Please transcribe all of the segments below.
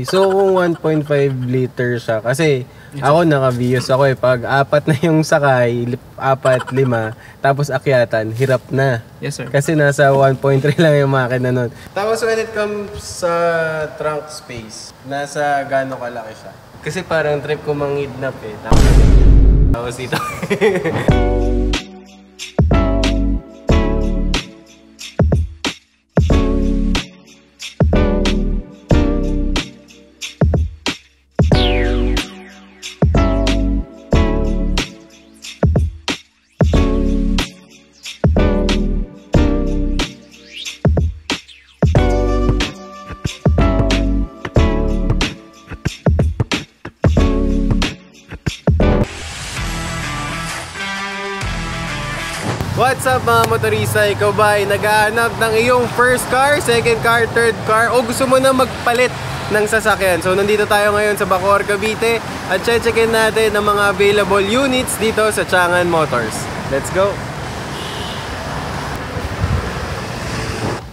So kung 1.5 liter siya, kasi ako naka-Vios ako pag apat na yung sakay, 4, 5, tapos akyatan, hirap na. Yes sir. Kasi nasa 1.3 lang yung makina nun. Tapos when it comes sa trunk space, nasa gano'ng kalaki siya? Kasi parang trip ko mangidnap Tapos dito. What's up mga motorista? Ikaw ba ay naghahanap ng iyong first car, second car, third car, o gusto mo na magpalit ng sasakyan? So nandito tayo ngayon sa Bacoor, Cavite at checkin natin ang mga available units dito sa Changan Motors. Let's go!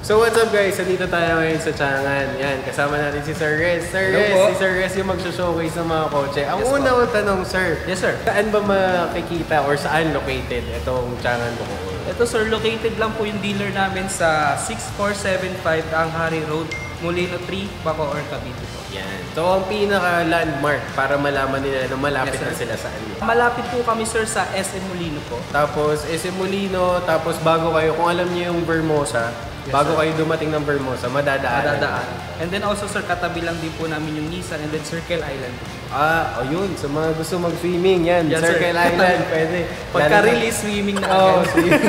So what's up guys? Nandito tayo ngayon sa Changan. Yan, kasama natin si Sir Rez. Sir Rez, si Sir Rez yung mag-showcase ng mga kotse. Ang una kong tanong, sir. Yes sir. Saan ba makikita or saan located itong Changan Bacoor? Ito sir, located lang po yung dealer namin sa 6475 Tanghari Road, Molino 3, Bacoor, Cavite po. Yan. So ang pinaka-landmark para malaman nila na malapit na sila sa ano. Malapit po kami sir sa SM Molino po. Tapos SM Molino, tapos bago kayo, kung alam niyo yung Vermosa, bago kayo dumating ng Vermosa, madadaan. And then also sir, katabi lang din po namin yung Nissan and then Circle Island. Yun. Sa mga gusto mag-swimming, yan. Circle Island, pwede. Pagka-release, swimming na agad. Swimming.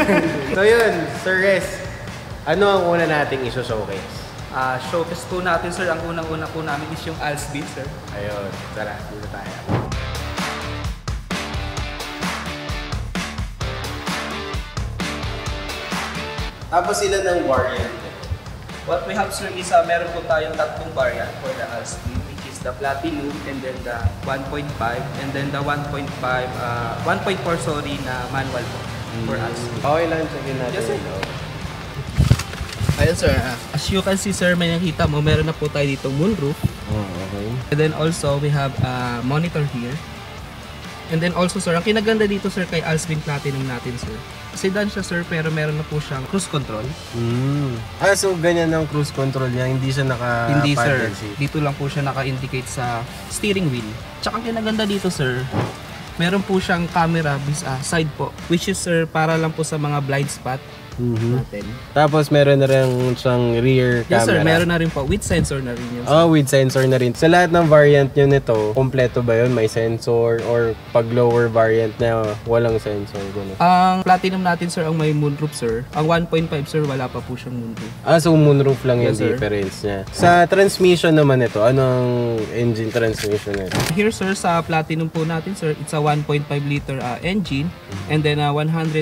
So yun, Sir Rez, ano ang una nating iso-showcase? Showcase po natin sir, ang unang-una po namin is yung Alsby sir. Ayun, tara, dito tayo. Tapos sila ng variant. What we have sir is meron po tayong tatlong variant for the Alsby, which is the Platinum and then the 1.5 and then the 1.4 sorry na manual po for Alsby. Okay lang, checkin natin. Yes sir. Ayun sir, as you can see sir, may nakita mo, meron na po tayo dito moonroof. Okay. And then also we have a monitor here. And then also sir, ang kinaganda dito sir kay Alsby Platinum natin sir, sedan siya sir pero meron na po siyang cruise control. So ganyan ang cruise control niya, hindi siya Hindi sir, seat. dito lang po siya naka-indicate sa steering wheel. Tsaka ang kinaganda dito sir, meron po siyang camera side po, which is sir para lang po sa mga blind spot natin. Tapos meron na rin siyang rear camera. Yes sir, meron na rin po with sensor na rin yun. With sensor na rin. Sa lahat ng variant nyo nito, kompleto ba yun? May sensor or pag lower variant na walang sensor? Ganun. Ang Platinum natin sir ang may moonroof sir. Ang 1.5 sir wala pa po siyang moonroof. So moonroof lang yung Yes, sir. difference niya. Sa transmission naman ito, anong engine transmission nito? Here sir, sa Platinum po natin sir, it's a 1.5 liter engine and then 107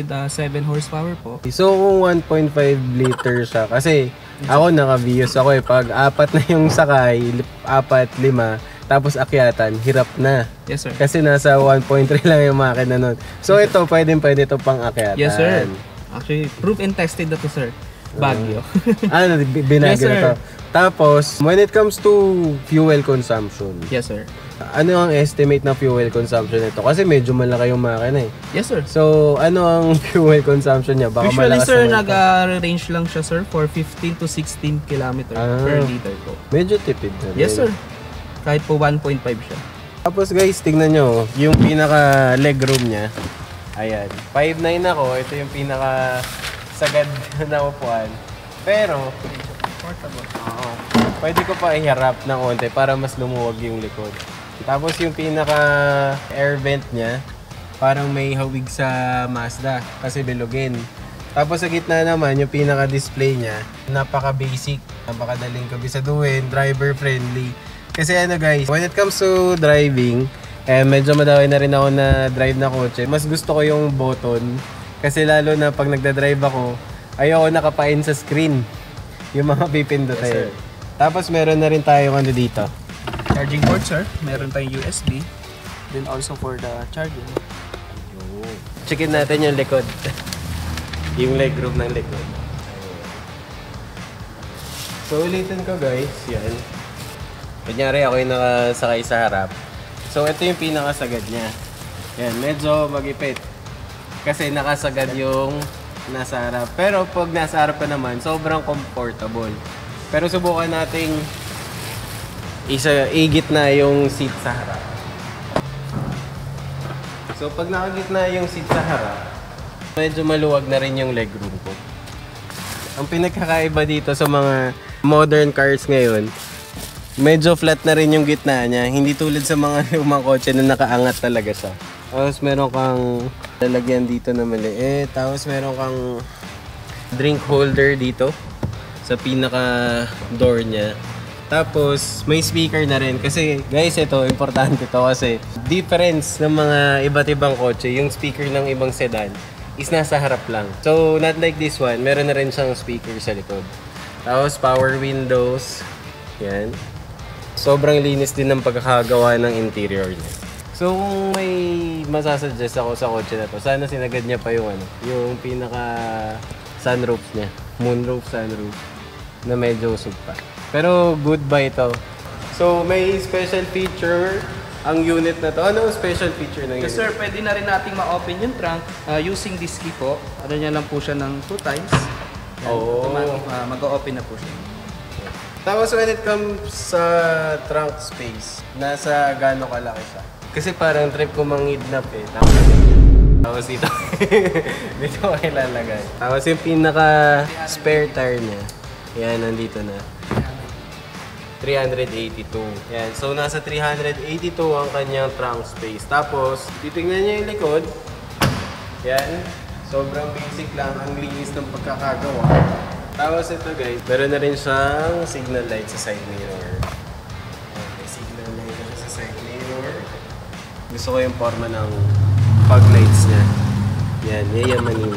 horsepower po. So kung 1.5 liter siya, kasi ako naka-Vios ako pag apat na yung sakay, 4, 5, tapos akyatan, hirap na. Yes sir. Kasi nasa 1.3 lang yung makina nun. So ito, pwede ito pang akyatan. Yes sir. Actually, proof and tested na to sir. Baguio. Binagyo Yes, na to. Tapos, when it comes to fuel consumption, Yes sir. ano ang estimate na fuel consumption nito? Kasi medyo malaki yung makina eh. Yes sir. So, ano ang fuel consumption niya? Baka Usually malakas sir, naman ito. nag-range lang siya sir for 15 to 16 km per liter po. Medyo tipid na rin. Yes sir. Kahit po 1.5 siya. Tapos guys, tingnan nyo, yung pinaka legroom niya. Ayan. 5'9" ako, ito yung pinaka sagad na upuan. Pero, Portable. pwede ko pa iharap ng konti para mas lumuwag yung likod. Tapos yung pinaka air vent niya, parang may hawig sa Mazda kasi bilugin. Tapos sa gitna naman, yung pinaka display niya, napaka basic, napakadaling kabisaduhin, driver friendly. Kasi ano guys, when it comes to driving, medyo madaway na rin ako na drive na kotse. Mas gusto ko yung button kasi lalo na pag nagda-drive ako, ayoko nakapain sa screen yung mga pipindutin. Yes, tapos meron na rin tayong ano dito, Charging port sir, meron tayong USB. Then also for the charging. Checkin natin yung likod. Yung legroom ng likod. So ulitin ko guys, yan. Kunyari ako yung nakasakay sa harap. So ito yung pinakasagad niya. Yan, medyo magipit. Kasi nakasagad yung nasa harap. Pero pag nasa harap pa naman, sobrang comfortable. Pero subukan nating igitna yung seat sa harap. So pag nakagitna yung seat sa harap, medyo maluwag na rin yung legroom ko. Ang pinagkakaiba dito sa mga modern cars ngayon, medyo flat na rin yung gitna niya. Hindi tulad sa mga lumang kotse na nakaangat talaga siya. Tapos meron kang lalagyan dito na maliit. Tapos meron kang drink holder dito sa pinaka door niya. Tapos may speaker na rin. Kasi guys, ito importante to kasi difference ng mga iba't ibang kotse, yung speaker ng ibang sedan is nasa harap lang. So not like this one, meron na rin siyang speaker sa likod. Tapos power windows. Yan. Sobrang linis din ng pagkakagawa ng interior niya. So kung may masasuggest ako sa kotse na to, sana sinagad niya pa yung yung pinaka sunroof niya. Moonroof, sunroof na medyo usog pa. Pero good ba ito? So may special feature ang unit na to. Ano ang special feature ng unit? Yes sir, pwede na rin nating ma-open yung trunk using this key po. Ano niya lang po siya ng 2 times. Yan, automatic mag-o-open na po siya. Tapos when it comes sa trunk space, nasa gaano kalaki siya? Kasi parang trip ko mangidnap eh. Tapos dito, dito ko ilalagay. Tapos yung pinaka spare tire niya, yan, nandito na. 382. Yan. So, nasa 382 ang kanyang trunk space. Tapos, titingnan niyo yung likod. Yan. Sobrang basic lang. Ang linis ng pagkakagawa. Tapos ito guys, meron na rin siyang signal light sa side mirror. Yan. May signal light na sa side mirror. Gusto ko yung forma ng fog lights niya. Yan. Yayamanin.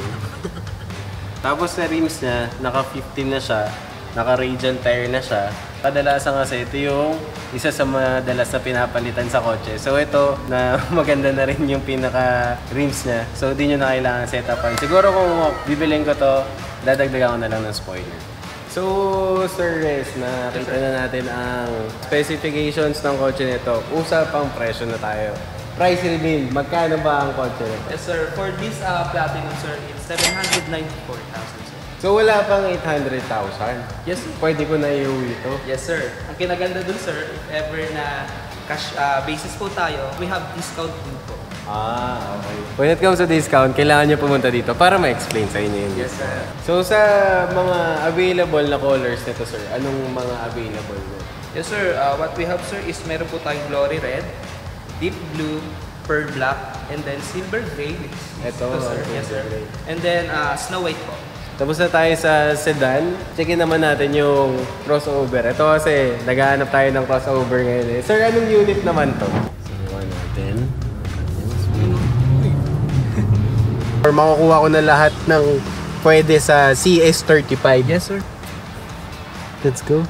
Tapos sa rims niya, naka 15 na siya. Naka radial tire na siya. Kadalasan kasi ito yung isa sa madalas na pinapalitan sa kotse. So ito na maganda na rin yung pinaka rims niya. So di nyo na kailangan set upan. Siguro kung bibilin ko to, dadagdagan ko na lang ng spoiler. So Sir Rez, nakita na natin ang specifications ng kotse nito. Usapang presyo na tayo. Price reveal, magkano ba ang kotse nito? Yes sir, for this Platinum sir, it's 794,000. So wala pang 800,000? Yes sir. Pwede ko na iuwi ito? Yes sir. Ang kinaganda dun sir, if ever na cash basis po tayo, we have discount din po. Okay. When it comes to discount, kailangan nyo pumunta dito para ma-explain sa inyo yun. Yes sir. So sa mga available na colors nito sir, anong mga available na? Yes sir, what we have sir is meron po tayong glory red, deep blue, pearl black, and then silver gray. Ito sir. Yes sir. And then snow white po. Tapos na tayo sa sedan. Checkin naman natin yung crossover. Ito kasi naghahanap tayo ng crossover ngayon eh. Sir, anong unit naman to? Subukan natin. Or makukuha ko na lahat ng pwede sa CS35. Yes sir. Let's go.